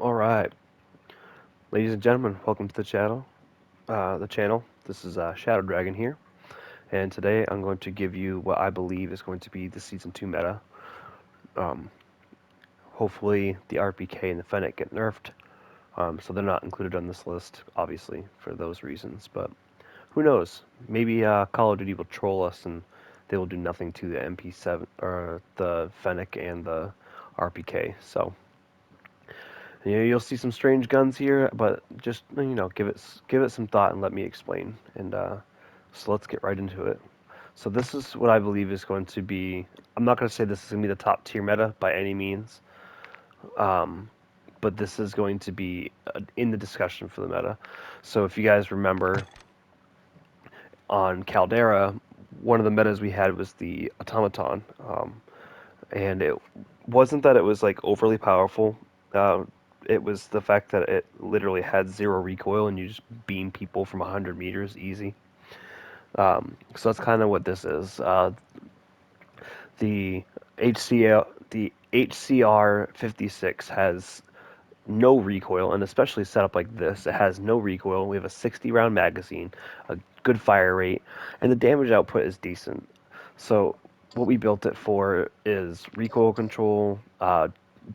Alright, ladies and gentlemen, welcome to the channel. This is Shadow Dragon here, and today I'm going to give you what I believe is going to be the Season 2 meta. Um, Hopefully the RPK and the Fennec get nerfed, so they're not included on this list, obviously, for those reasons, but who knows? Maybe Call of Duty will troll us and they will do nothing to the MP7, or the Fennec and the RPK, so... You'll see some strange guns here, but just give it some thought and let me explain. And so let's get right into it. So this is what I believe is going to be. I'm not going to say this is going to be the top tier meta by any means, um, but this is going to be in the discussion for the meta. So if you guys remember on Caldera, one of the metas we had was the automaton, and it wasn't that it was like overly powerful. It was the fact that it literally had zero recoil and you just beam people from 100 meters easy. So that's kind of what this is. The HCR 56 has no recoil, and especially set up like this, it has no recoil. We have a 60 round magazine, a good fire rate, and the damage output is decent. So what we built it for is recoil control,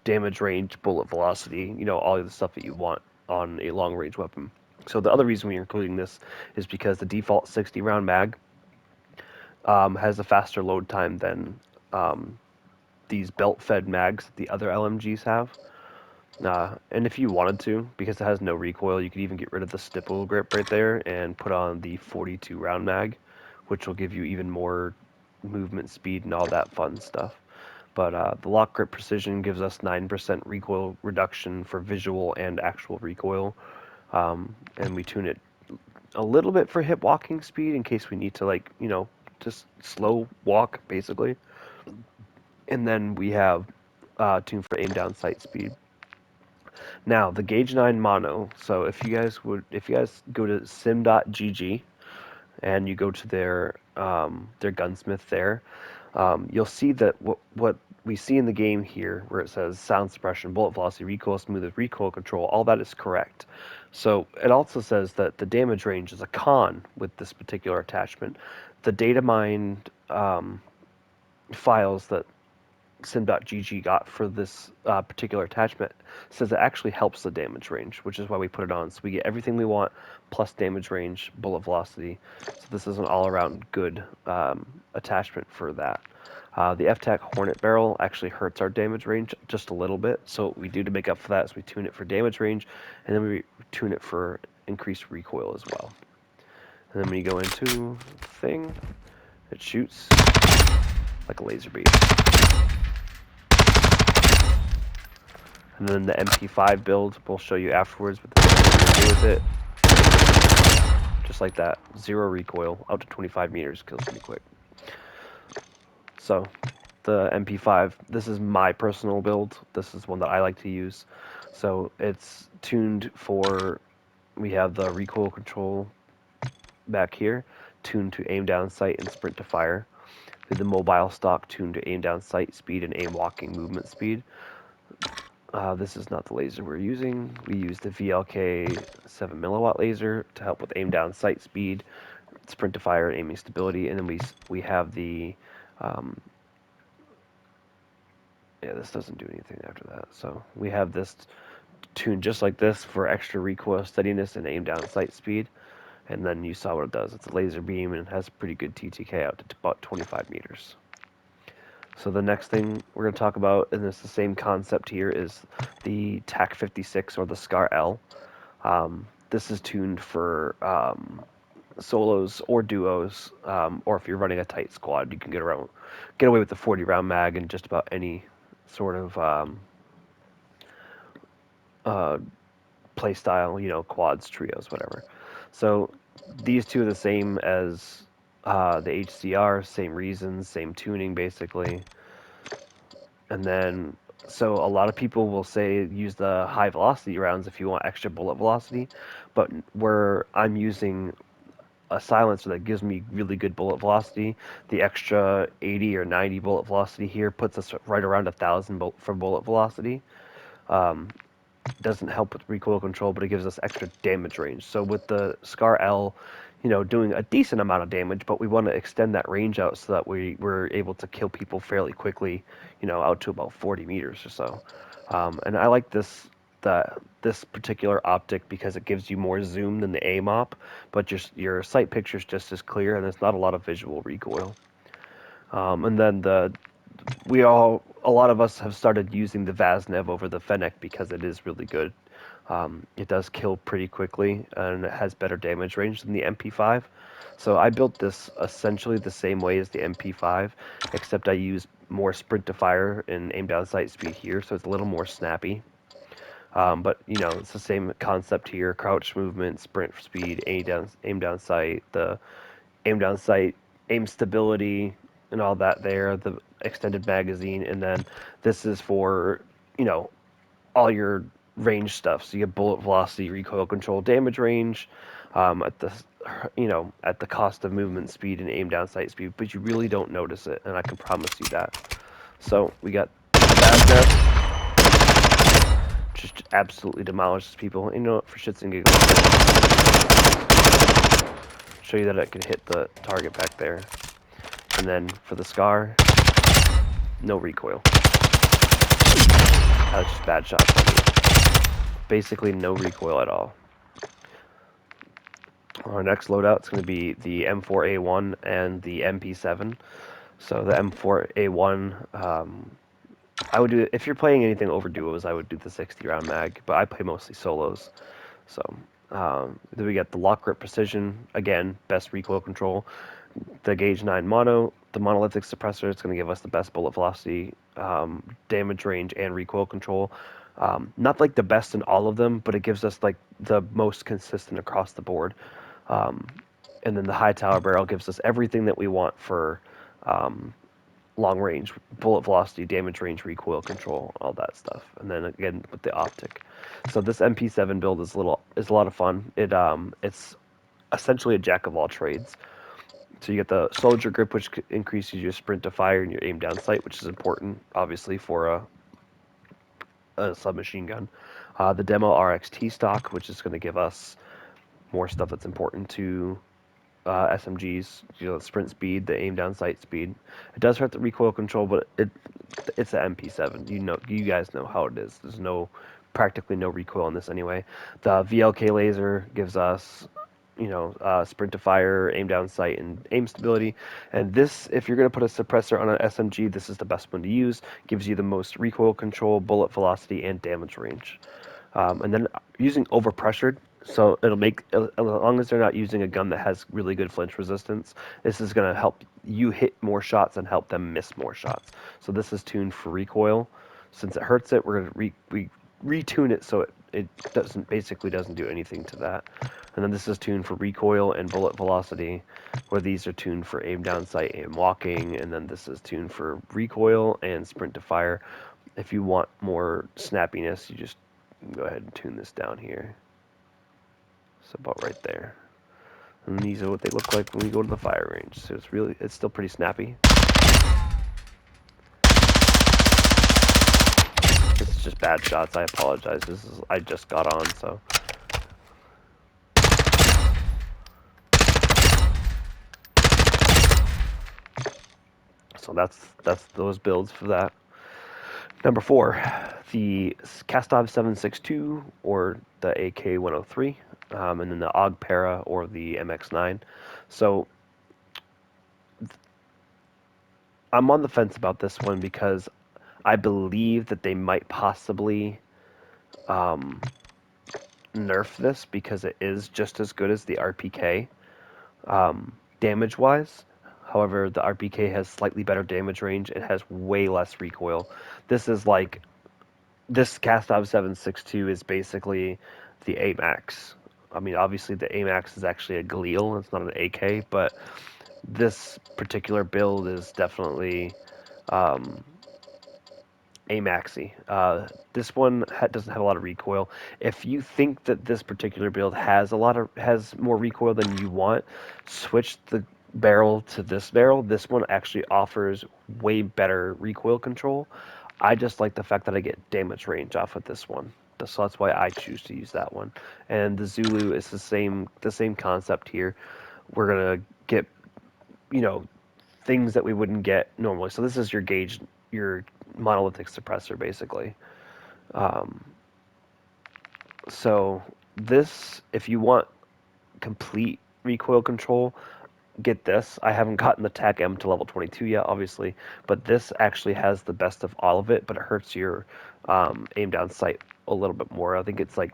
damage range, bullet velocity, all of the stuff that you want on a long range weapon. So the other reason we're including this is because the default 60 round mag has a faster load time than um, these belt fed mags that the other LMGs have. And if you wanted to, because it has no recoil, you could even get rid of the stipple grip right there and put on the 42 round mag, which will give you even more movement speed and all that fun stuff. But the lock grip precision gives us 9% recoil reduction for visual and actual recoil. And we tune it a little bit for hip walking speed in case we need to, just slow walk, basically. And then we have tune for aim down sight speed. Now, the Gauge 9 mono. So if you guys go to sim.gg and you go to their gunsmith there, you'll see that what we see in the game here, where it says sound suppression, bullet velocity, recoil smooth, recoil control, all that is correct. So it also says that the damage range is a con with this particular attachment. The data mined files that sim.gg got for this particular attachment says it actually helps the damage range, which is why we put it on. So we get everything we want plus damage range, bullet velocity. So this is an all-around good attachment for that. The F-Tac Hornet barrel actually hurts our damage range just a little bit. So what we do to make up for that is we tune it for damage range, and then we tune it for increased recoil as well. And then when you go into the thing, it shoots like a laser beam. And then the MP5 build we'll show you afterwards, but this is what you do with it. Just like that. Zero recoil, out to 25 meters, kills pretty quick. So, the MP5, this is my personal build. This is one that I like to use. So, it's tuned for, we have the recoil control back here, tuned to aim down sight and sprint to fire. We have the mobile stock tuned to aim down sight speed and aim walking movement speed. This is not the laser we're using. We use the VLK 7 milliwatt laser to help with aim down sight speed, sprint to fire, and aiming stability. And then we have the yeah, this doesn't do anything after that. So we have this tuned just like this for extra recoil steadiness and aim down sight speed. And then you saw what it does. It's a laser beam and it has pretty good TTK out to about 25 meters. So the next thing we're going to talk about, and it's the same concept here, is the TAC 56 or the SCAR L. This is tuned for solos or duos, or if you're running a tight squad, you can get away with the 40 round mag and just about any sort of play style, quads, trios, whatever. So these two are the same as the HCR, same reasons, same tuning basically. And then, so a lot of people will say use the high velocity rounds if you want extra bullet velocity, but where I'm using a silencer that gives me really good bullet velocity, the extra 80 or 90 bullet velocity here puts us right around 1,000 for bullet velocity. doesn't help with recoil control, but it gives us extra damage range. So with the Scar L, doing a decent amount of damage, but we want to extend that range out so that we're able to kill people fairly quickly, out to about 40 meters or so. And I like this particular optic because it gives you more zoom than the AMOP, but just your sight picture is just as clear, and there's not a lot of visual recoil. And then a lot of us have started using the Vaznev over the Fennec because it is really good. It does kill pretty quickly, and it has better damage range than the MP5. So I built this essentially the same way as the MP5, except I use more sprint to fire and aim down sight speed here, so it's a little more snappy. But it's the same concept here: crouch movement, sprint speed, aim down sight, the aim down sight, aim stability, and all that there. The extended magazine, and then this is for all your range stuff. So you have bullet velocity, recoil control, damage range, at the at the cost of movement speed and aim down sight speed, but you really don't notice it, and I can promise you that. So we got Baznev, just absolutely demolishes people. For shits and giggles, show you that it can hit the target back there. And then for the Scar, no recoil. That's just bad shots on you. Basically no recoil at all. Our next loadout is going to be the M4A1 and the MP7. So the M4A1, I would do, if you're playing anything over duos, I would do the 60 round mag, but I play mostly solos. So then we get the lock grip precision, again, best recoil control. The Gauge 9 mono, the monolithic suppressor, it's going to give us the best bullet velocity, damage range, and recoil control. Not like the best in all of them, but it gives us like the most consistent across the board. And then the high tower barrel gives us everything that we want for long range, bullet velocity, damage range, recoil control, all that stuff. And then again with the optic. So this MP7 build is a lot of fun. It's essentially a jack of all trades. So you get the soldier grip, which increases your sprint to fire and your aim down sight, which is important, obviously, for a submachine gun. The demo RXT stock, which is going to give us more stuff that's important to SMGs, sprint speed, the aim down sight speed. It does hurt the recoil control, but it's an MP7. You guys know how it is. There's practically no recoil on this anyway. The VLK laser gives us sprint to fire, aim down sight, and aim stability. And this, if you're going to put a suppressor on an SMG, this is the best one to use. Gives you the most recoil control, bullet velocity, and damage range. And then using overpressured, so it'll make, as long as they're not using a gun that has really good flinch resistance, this is going to help you hit more shots and help them miss more shots. So this is tuned for recoil. Since it hurts it, we're going to retune it so it doesn't do anything to that. And then this is tuned for recoil and bullet velocity, where these are tuned for aim down sight, aim walking, and then this is tuned for recoil and sprint to fire. If you want more snappiness, you just go ahead and tune this down here. So about right there. And these are what they look like when we go to the fire range. So it's still pretty snappy. This is just bad shots. I apologize. I just got on, so. So that's those builds for that. Number 4, the Kastov 762 or the AK-103, and then the AUG Para or the MX-9. So I'm on the fence about this one because I believe that they might possibly nerf this because it is just as good as the RPK damage-wise. However, the RPK has slightly better damage range. It has way less recoil. This Kastov 762 is basically the AMAX. I mean, obviously the AMAX is actually a Galil. It's not an AK, but this particular build is definitely AMAXy. This one doesn't have a lot of recoil. If you think that this particular build has more recoil than you want, switch the barrel to this barrel. This one actually offers way better recoil control. I just like the fact that I get damage range off of this one. So that's why I choose to use that one. And the Zulu is the same concept here. We're gonna get, you know, things that we wouldn't get normally. So this is your gauge, your monolithic suppressor, basically. Um, so this, if you want complete recoil control, get this. I haven't gotten the TAC M to level 22 yet, obviously, but this actually has the best of all of it, but it hurts your aim down sight a little bit more. I think it's like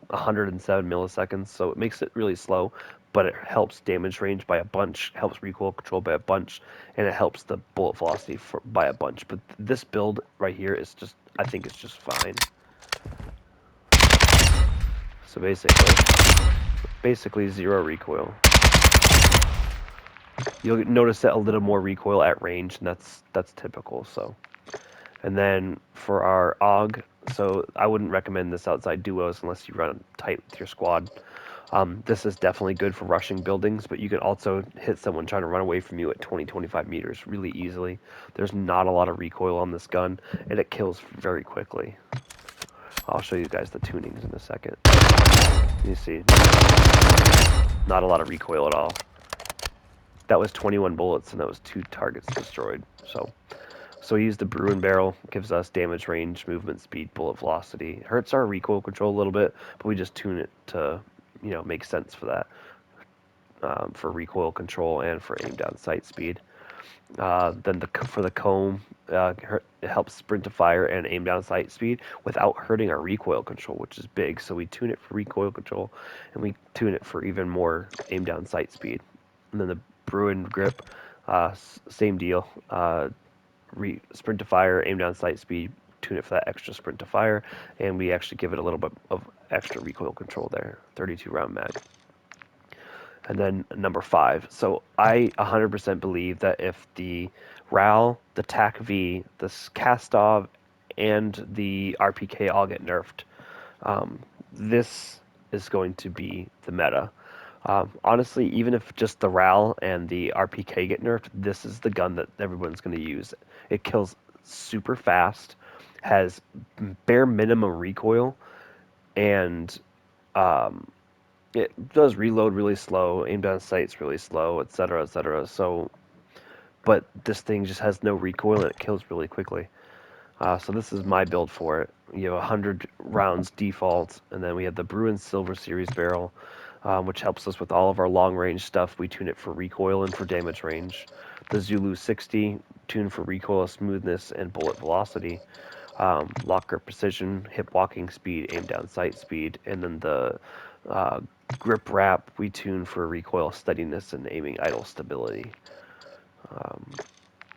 107 milliseconds, so it makes it really slow, but it helps damage range by a bunch, helps recoil control by a bunch, and it helps the bullet velocity by a bunch. But this build right here is just, I think it's just fine. So basically zero recoil. You'll notice that a little more recoil at range, and that's typical. So, and then for our AUG, so I wouldn't recommend this outside duos unless you run tight with your squad. This is definitely good for rushing buildings, but you can also hit someone trying to run away from you at 20-25 meters really easily. There's not a lot of recoil on this gun, and it kills very quickly. I'll show you guys the tunings in a second. You see, not a lot of recoil at all. That was 21 bullets, and that was 2 targets destroyed. So we use the Bruin barrel, gives us damage range, movement speed, bullet velocity. It hurts our recoil control a little bit, but we just tune it to, make sense for that, for recoil control and for aim down sight speed. Then for the comb, it helps sprint to fire and aim down sight speed without hurting our recoil control, which is big. So we tune it for recoil control, and we tune it for even more aim down sight speed. And then the Bruin grip, same deal. Sprint to fire, aim down sight speed, tune it for that extra sprint to fire, and we actually give it a little bit of extra recoil control there. 32 round mag. And then number 5. So I 100% believe that if the RAL, the TAC V, the Kastov, and the RPK all get nerfed, this is going to be the meta. Honestly, even if just the RAL and the RPK get nerfed, this is the gun that everyone's going to use. It kills super fast, has bare minimum recoil, and it does reload really slow, aim down sight's really slow, etc., etc. So, but this thing just has no recoil and it kills really quickly. So this is my build for it. You have 100 rounds default, and then we have the Bruin Silver Series barrel, which helps us with all of our long range stuff. We tune it for recoil and for damage range. The Zulu 60, tuned for recoil, smoothness, and bullet velocity. Lock grip precision, hip walking speed, aim down sight speed, and then the uh, grip wrap we tune for recoil steadiness and aiming idle stability.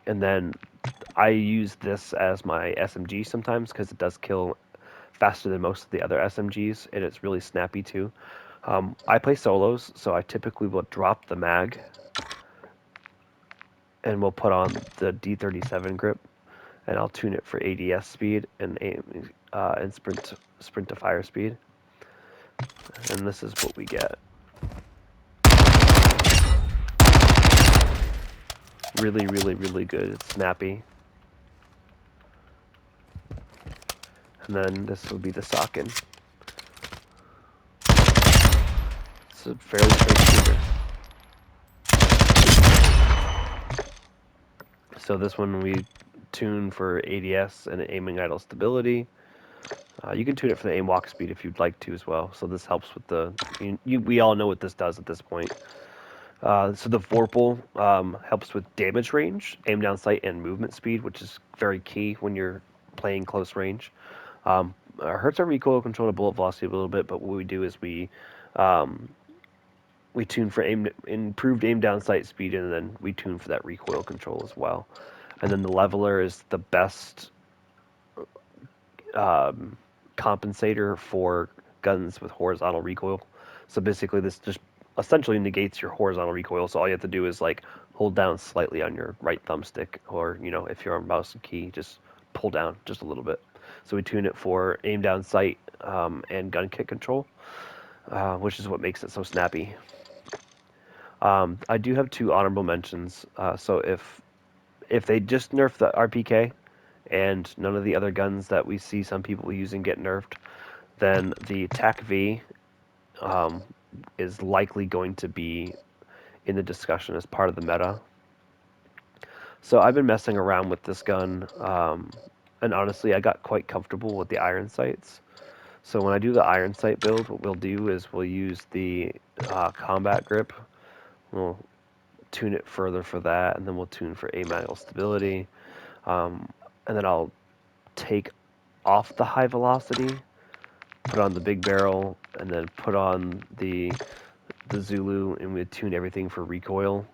And then I use this as my SMG sometimes because it does kill faster than most of the other SMGs, and it's really snappy too. I play solos, so I typically will drop the mag and we'll put on the D37 grip, and I'll tune it for ADS speed and aim and sprint to fire speed. And this is what we get. Really, really, really good. It's snappy. And then this will be the socket. It's a fairly straight shooter. So this one we tune for ADS and aiming idle stability. You can tune it for the aim walk speed if you'd like to as well. So this helps with the. We all know what this does at this point. So the Vorpal helps with damage range, aim down sight, and movement speed, which is very key when you're playing close range. Hurts our recoil control to bullet velocity a little bit, but what we do is we tune for improved aim down sight speed, and then we tune for that recoil control as well. And then the leveler is the best compensator for guns with horizontal recoil. So basically, this just essentially negates your horizontal recoil. So all you have to do is like hold down slightly on your right thumbstick, or if you're on mouse and key, just pull down just a little bit. So we tune it for aim down sight and gun kick control, which is what makes it so snappy. I do have 2 honorable mentions. So if they just nerf the RPK and none of the other guns that we see some people using get nerfed, then the attack V um, is likely going to be in the discussion as part of the meta. So I've been messing around with this gun, and honestly, I got quite comfortable with the iron sights. So when I do the iron sight build, what we'll do is we'll use the combat grip. We'll tune it further for that, and then we'll tune for aim angle stability. Um, and then I'll take off the high velocity, put on the big barrel, and then put on the Zulu, and we tune everything for recoil.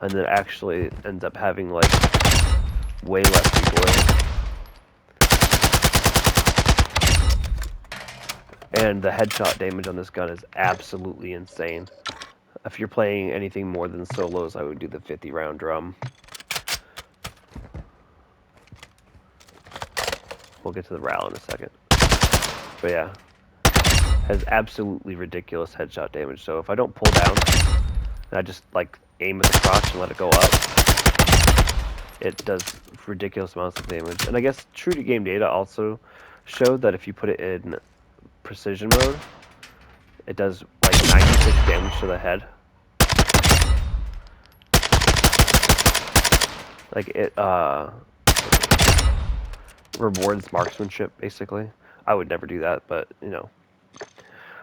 And then actually ends up having like way less recoil. And the headshot damage on this gun is absolutely insane. If you're playing anything more than solos, I would do the 50 round drum. We'll get to the RAL in a second. But yeah, has absolutely ridiculous headshot damage. So if I don't pull down, and I just like aim at the crotch and let it go up, it does ridiculous amounts of damage. And I guess true to game data also showed that if you put it in precision mode, it does like 96 damage to the head. Like it rewards marksmanship basically. I would never do that, but you know.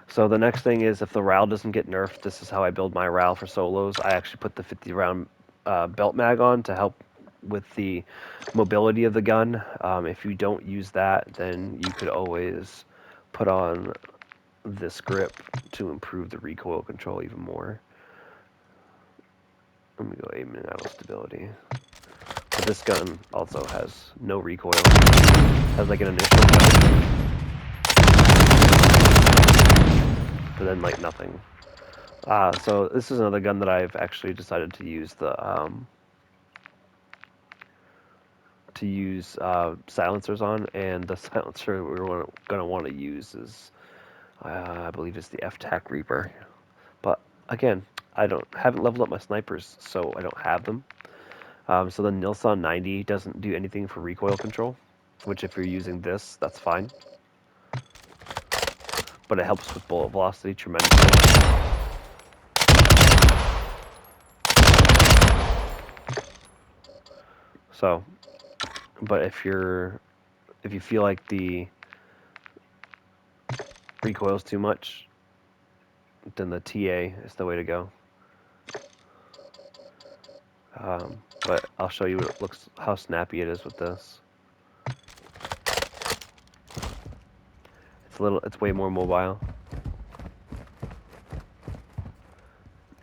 So the next thing is if the RAL doesn't get nerfed, this is how I build my RAL for solos. I actually put the 50 round belt mag on to help with the mobility of the gun. If you don't use that, then you could always put on this grip to improve the recoil control even more. Let me go aim and idle stability. But this gun also has no recoil. Has like an initial jump, but then like nothing. So this is another gun that I've actually decided to use silencers on, and the silencer we're going to want to use is I believe it's the F-Tac Reaper. But again, I haven't leveled up my snipers, so I don't have them. So the Nilsan 90 doesn't do anything for recoil control, which if you're using this, that's fine. But it helps with bullet velocity tremendously. So, but if you feel like the recoil's too much, then the TA is the way to go. But I'll show you how snappy it is with this. It's way more mobile.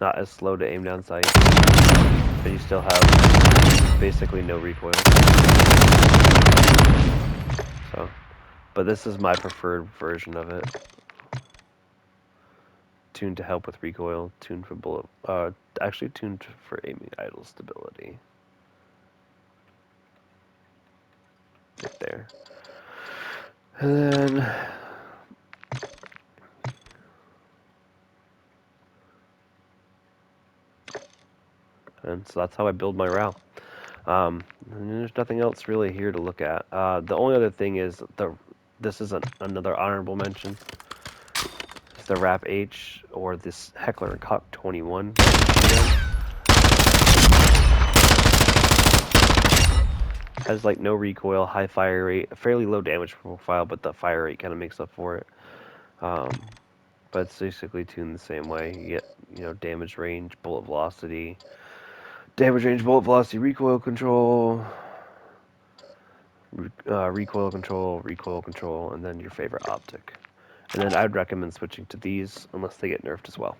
Not as slow to aim down sight, but you still have basically no recoil. So, but this is my preferred version of it. Tuned to help with recoil, tuned for bullet, actually tuned for aiming idle stability. Right there. And then so that's how I build my RAL. And there's nothing else really here to look at. The only other thing is this is another honorable mention. It's the RAP H or this Heckler & Koch 21. Has like no recoil, high fire rate, fairly low damage profile, but the fire rate kind of makes up for it. But it's basically tuned the same way. You get, damage range, bullet velocity, recoil control, recoil control, and then your favorite optic. And then I'd recommend switching to these unless they get nerfed as well.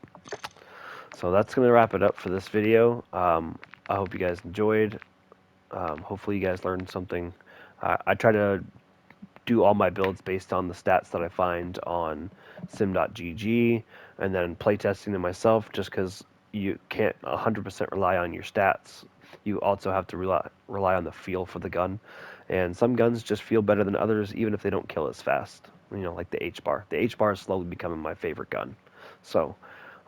So that's going to wrap it up for this video. I hope you guys enjoyed. Hopefully you guys learned something. I try to do all my builds based on the stats that I find on sim.gg and then playtesting them myself just because you can't 100% rely on your stats. You also have to rely on the feel for the gun. And some guns just feel better than others even if they don't kill as fast. Like the H-bar. The H-bar is slowly becoming my favorite gun. So,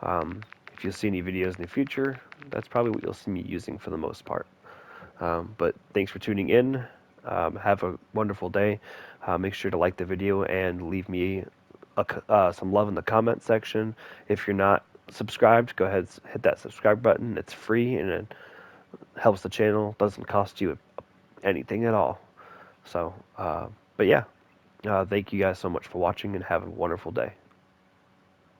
if you see any videos in the future, That's probably what you'll see me using for the most part. But thanks for tuning in. Have a wonderful day. Make sure to like the video and leave me some love in the comment section. If you're not subscribed, go ahead and hit that subscribe button. It's free and it helps the channel. Doesn't cost you anything at all. So, but yeah, thank you guys so much for watching and have a wonderful day.